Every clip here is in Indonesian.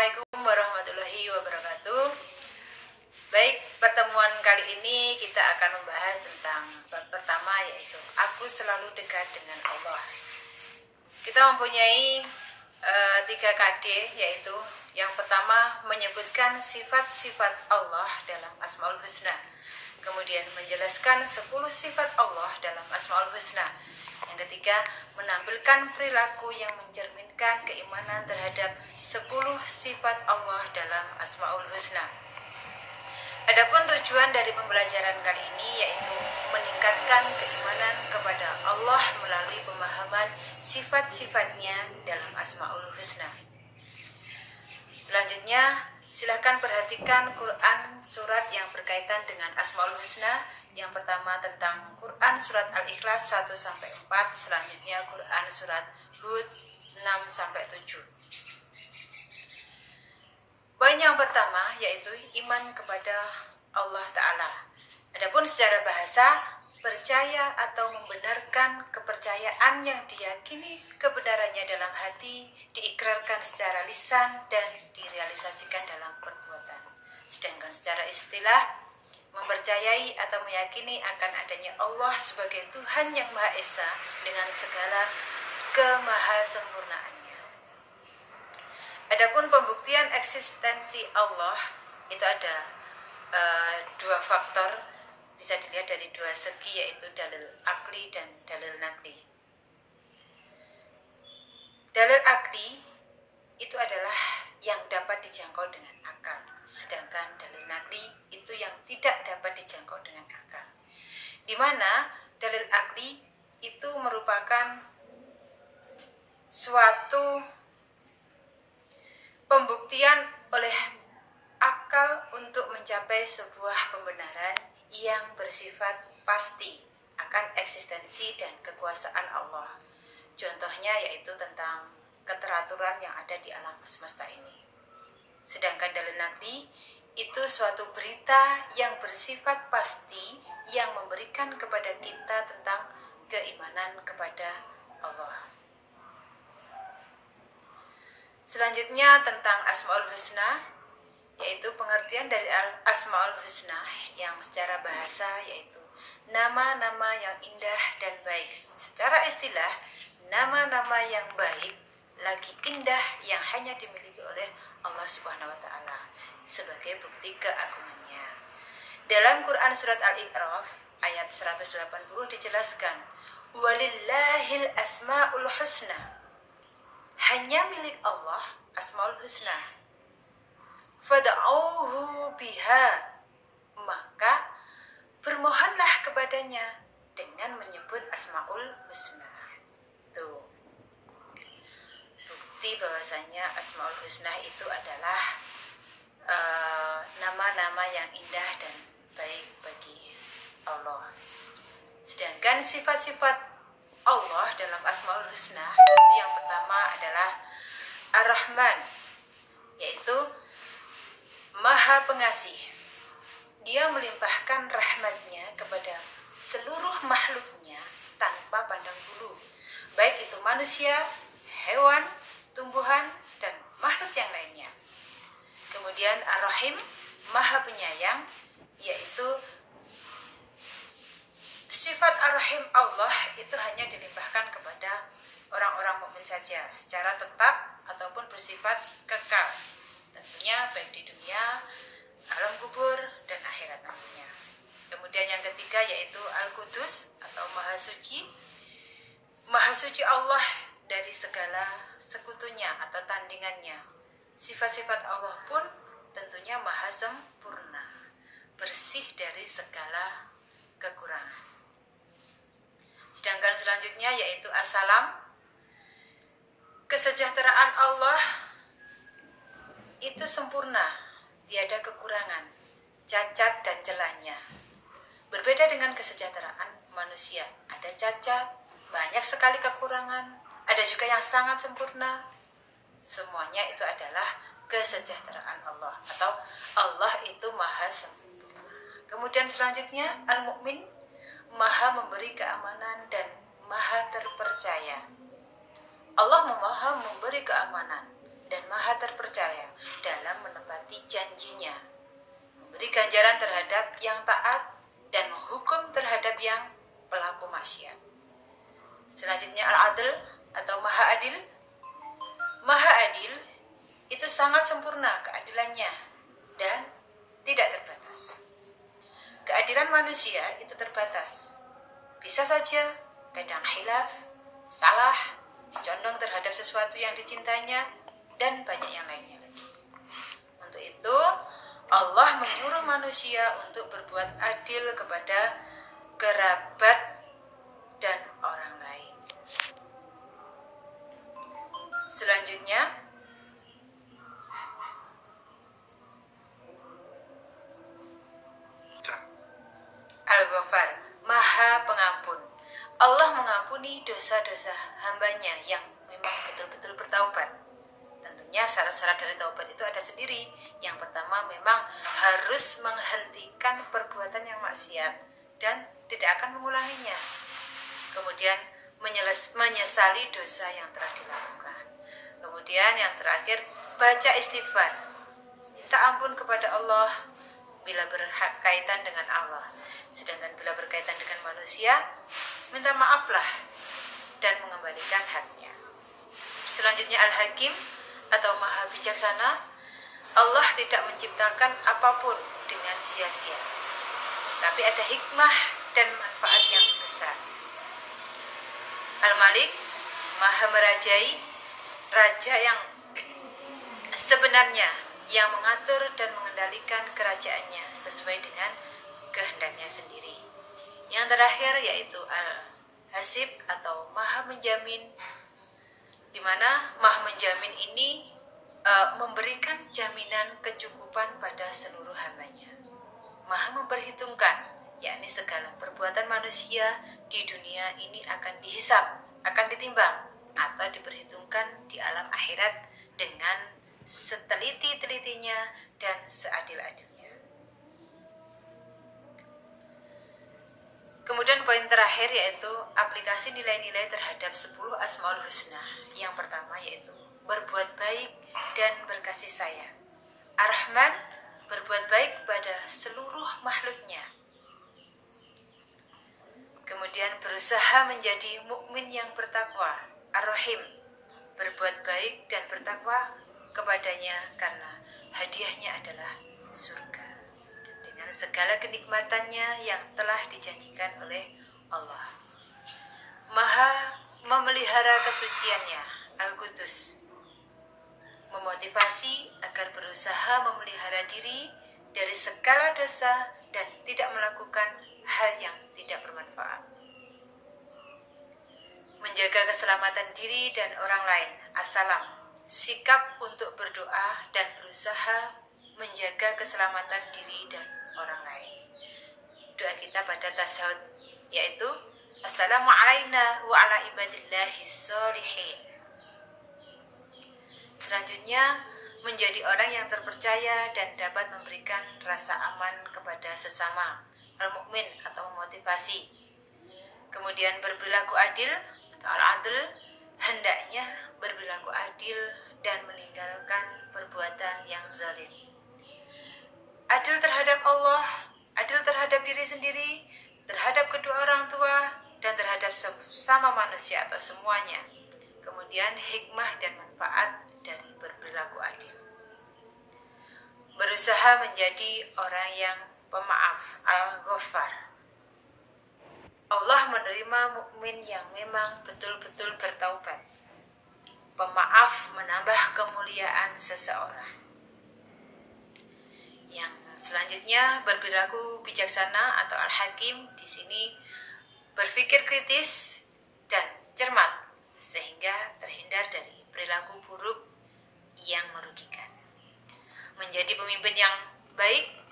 Assalamualaikum warahmatullahi wabarakatuh. Baik, pertemuan kali ini kita akan membahas tentang bab pertama, yaitu aku selalu dekat dengan Allah. Kita mempunyai 3 KD, yaitu yang pertama menyebutkan sifat-sifat Allah dalam Asmaul Husna, kemudian menjelaskan 10 sifat Allah dalam Asmaul Husna. Yang ketiga, menampilkan perilaku yang mencerminkan keimanan terhadap 10 sifat Allah dalam Asmaul Husna. Adapun tujuan dari pembelajaran kali ini yaitu meningkatkan keimanan kepada Allah melalui pemahaman sifat-sifatnya dalam Asmaul Husna. Selanjutnya, silahkan perhatikan Quran surat yang berkaitan dengan Asmaul Husna. Yang pertama tentang Quran surat Al-Ikhlas 1-4, selanjutnya Quran surat Hud 6-7. Poin yang pertama yaitu iman kepada Allah Ta'ala. Adapun secara bahasa, percaya atau membenarkan kepercayaan yang diyakini kebenarannya dalam hati, diikrarkan secara lisan dan direalisasikan dalam perbuatan. Sedangkan secara istilah, mempercayai atau meyakini akan adanya Allah sebagai Tuhan yang Maha Esa dengan segala kemahasempurnaannya. Adapun pembuktian eksistensi Allah itu ada 2 faktor, bisa dilihat dari 2 segi, yaitu dalil akli dan dalil nakli. Dalil akli itu adalah yang dapat dijangkau dengan akal, sedangkan dalil nakli itu yang tidak dapat dijangkau dengan akal. Di mana dalil akli itu merupakan suatu pembuktian oleh akal untuk mencapai sebuah pembenaran yang bersifat pasti akan eksistensi dan kekuasaan Allah. Contohnya yaitu tentang keteraturan yang ada di alam semesta ini. Sedangkan dalil nakli itu suatu berita yang bersifat pasti yang memberikan kepada kita tentang keimanan kepada Allah. Selanjutnya tentang Asmaul Husna, yaitu pengertian dari Asmaul Husna yang secara bahasa yaitu nama-nama yang indah dan baik. Secara istilah, nama-nama yang baik lagi indah yang hanya dimiliki oleh Allah Subhanahu wa Ta'ala sebagai bukti keagungannya. Dalam Quran surat Al-A'raf ayat 180 dijelaskan, walillahil asmaul husna, hanya milik Allah Asmaul Husna, fad'auhu biha, maka bermohonlah kepadanya dengan menyebut Asmaul Husna. Tuh, bukti bahwasanya Asmaul Husna itu adalah nama-nama yang indah dan baik bagi Allah. Sedangkan sifat-sifat Allah dalam Asmaul Husna itu yang pertama adalah Ar-Rahman, yaitu Maha Pengasih. Dia melimpahkan rahmatnya kepada seluruh makhluknya tanpa pandang bulu, baik itu manusia, hewan, tumbuhan, dan makhluk yang lainnya. Kemudian Ar-Rahim, Maha Penyayang, yaitu sifat Ar-Rahim Allah itu hanya dilimpahkan kepada orang-orang mukmin saja secara tetap ataupun bersifat kekal, tentunya baik di dunia, alam kubur, dan akhirat nantinya. Kemudian yang ketiga yaitu Al-Qudus atau Maha Suci. Maha Suci Allah dari segala sekutunya atau tandingannya. Sifat-sifat Allah pun tentunya maha sempurna, bersih dari segala kekurangan. Sedangkan selanjutnya yaitu As-Salam. Kesejahteraan Allah itu sempurna, tiada kekurangan, cacat dan celahnya. Berbeda dengan kesejahteraan manusia, ada cacat, banyak sekali kekurangan, ada juga yang sangat sempurna. Semuanya itu adalah kesejahteraan Allah, atau Allah itu maha sempurna. Kemudian selanjutnya Al-Mu'min, maha memberi keamanan dan maha terpercaya. Allah maha memberi keamanan dan maha terpercaya dalam menepati janjinya, memberi ganjaran terhadap yang taat dan menghukum terhadap yang pelaku maksiat. Selanjutnya Al-Adl atau Maha Adil. Maha Adil itu sangat sempurna keadilannya dan tidak terbatas. Keadilan manusia itu terbatas. Bisa saja kadang khilaf, salah, condong terhadap sesuatu yang dicintainya, dan banyak yang lainnya lagi. Untuk itu, Allah menyuruh manusia untuk berbuat adil kepada kerabat dan orang lain. Selanjutnya, Al-Ghafar, Maha Pengampun. Allah mengampuni dosa-dosa hambanya yang memang betul-betul bertaubat. Tentunya syarat-syarat dari taubat itu ada sendiri. Yang pertama memang harus menghentikan perbuatan yang maksiat dan tidak akan mengulanginya. Kemudian menyesali dosa yang telah dilakukan. Kemudian yang terakhir baca istighfar. Minta ampun kepada Allah bila berkaitan dengan Allah. Sedangkan bila berkaitan dengan manusia, minta maaflah dan mengembalikan haknya. Selanjutnya Al-Hakim atau Maha Bijaksana. Allah tidak menciptakan apapun dengan sia-sia, tapi ada hikmah dan manfaat yang besar. Al-Malik, Maha Merajai, Raja yang sebenarnya, yang mengatur dan mengendalikan kerajaannya sesuai dengan kehendaknya sendiri. Yang terakhir yaitu Al-Hasib atau Maha Menjamin, di mana Maha Menjamin ini memberikan jaminan kecukupan pada seluruh hambanya. Maha memperhitungkan, yakni segala perbuatan manusia di dunia ini akan dihisab, akan ditimbang atau diperhitungkan di alam akhirat dengan seteliti-telitinya dan seadil-adilnya. Kemudian poin terakhir yaitu aplikasi nilai-nilai terhadap 10 Asmaul Husna. Yang pertama yaitu berbuat baik dan berkasih sayang. Ar-Rahman, berbuat baik pada seluruh makhluknya. Kemudian berusaha menjadi mukmin yang bertakwa. Ar-Rahim, berbuat baik dan bertakwa kepadanya karena hadiahnya adalah surga dengan segala kenikmatannya yang telah dijanjikan oleh Allah. Maha memelihara kesuciannya. Al-Qudus, memotivasi agar berusaha memelihara diri dari segala dosa dan tidak melakukan hal yang tidak bermanfaat. Menjaga keselamatan diri dan orang lain. As-Salam, sikap untuk berdoa dan berusaha menjaga keselamatan diri dan orang lain. Doa kita pada tasyahud yaitu Assalamu alayna wa ala ibadillahi sholihin. Selanjutnya, menjadi orang yang terpercaya dan dapat memberikan rasa aman kepada sesama. Al-Mu'min atau memotivasi. Kemudian berperilaku adil atau Al-Adl, hendaknya berperilaku adil dan meninggalkan perbuatan yang zalim. Adil terhadap Allah, adil terhadap diri sendiri, terhadap kedua orang tua, dan terhadap sesama manusia atau semuanya. Kemudian hikmah dan manfaat dari berperilaku adil. Berusaha menjadi orang yang pemaaf. Al-Ghaffar, Allah menerima mukmin yang memang betul-betul bertaubat. Pemaaf menambah kemuliaan seseorang. Yang selanjutnya berperilaku bijaksana atau Al-Hakim, di sini berpikir kritis dan cermat sehingga terhindar dari perilaku buruk yang merugikan. Menjadi pemimpin yang baik.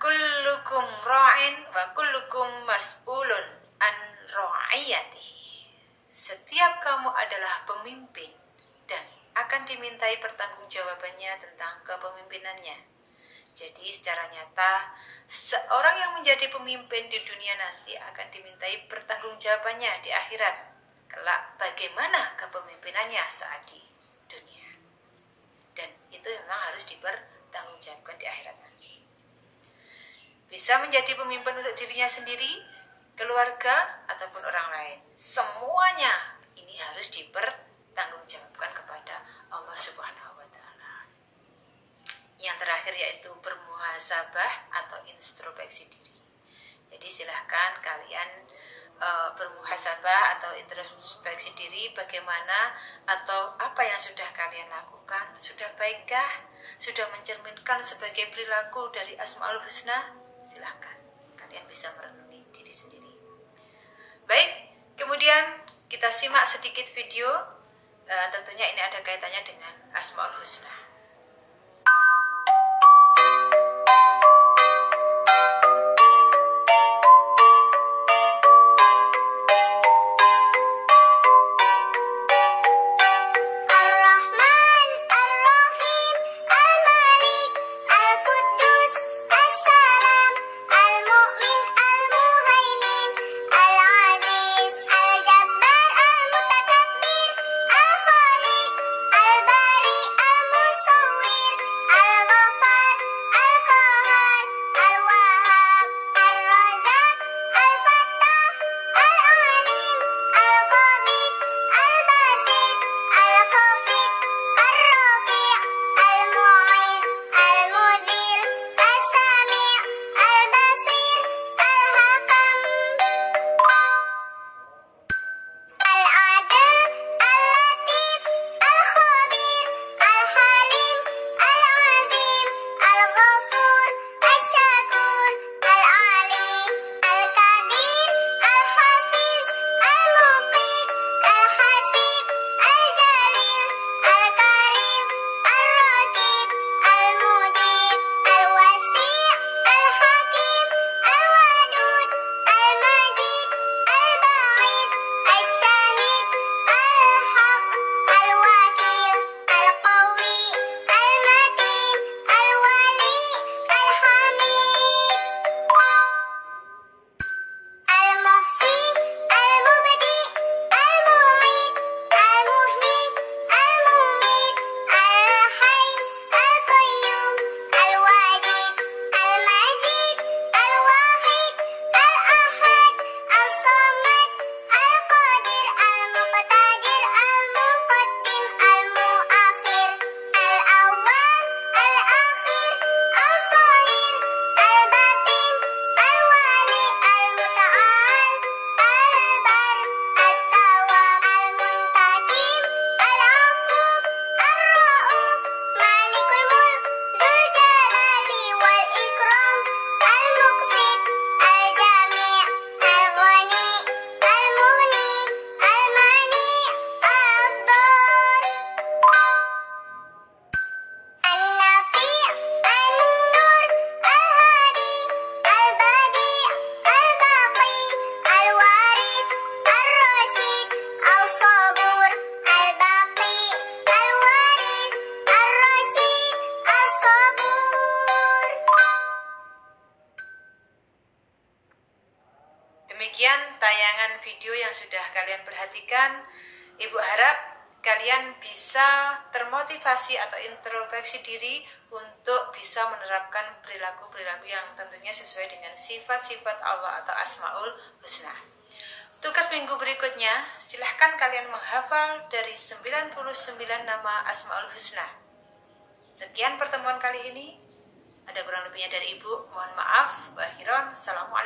Kullukum ra'in wa kullukum mas'ulun an ra'iyatihi. Setiap kamu adalah pemimpin dan akan dimintai pertanggungjawabannya tentang kepemimpinannya. Jadi secara nyata, seorang yang menjadi pemimpin di dunia nanti akan dimintai pertanggungjawabannya di akhirat. Kelak bagaimana kepemimpinannya saat di dunia. Dan itu memang harus dipertanggungjawabkan di akhirat nanti. Bisa menjadi pemimpin untuk dirinya sendiri, keluarga, ataupun orang lain. Semuanya ini harus dipertanggungjawabkan kepada Allah Subhanahu wa Ta'ala. Yang terakhir yaitu bermuhasabah atau introspeksi diri. Jadi silahkan kalian bermuhasabah atau introspeksi diri, bagaimana atau apa yang sudah kalian lakukan, sudah baikkah, sudah mencerminkan sebagai perilaku dari Asmaul Husna. Silahkan kalian bisa merenungi diri sendiri. Baik, kemudian kita simak sedikit video. Tentunya ini ada kaitannya dengan Asmaul Husna. Demikian tayangan video yang sudah kalian perhatikan. Ibu harap kalian bisa termotivasi atau introspeksi diri untuk bisa menerapkan perilaku-perilaku yang tentunya sesuai dengan sifat-sifat Allah atau Asmaul Husna. Tugas minggu berikutnya, silahkan kalian menghafal dari 99 nama Asmaul Husna. Sekian pertemuan kali ini. Ada kurang lebihnya dari Ibu, mohon maaf. Wa akhiran. Assalamualaikum.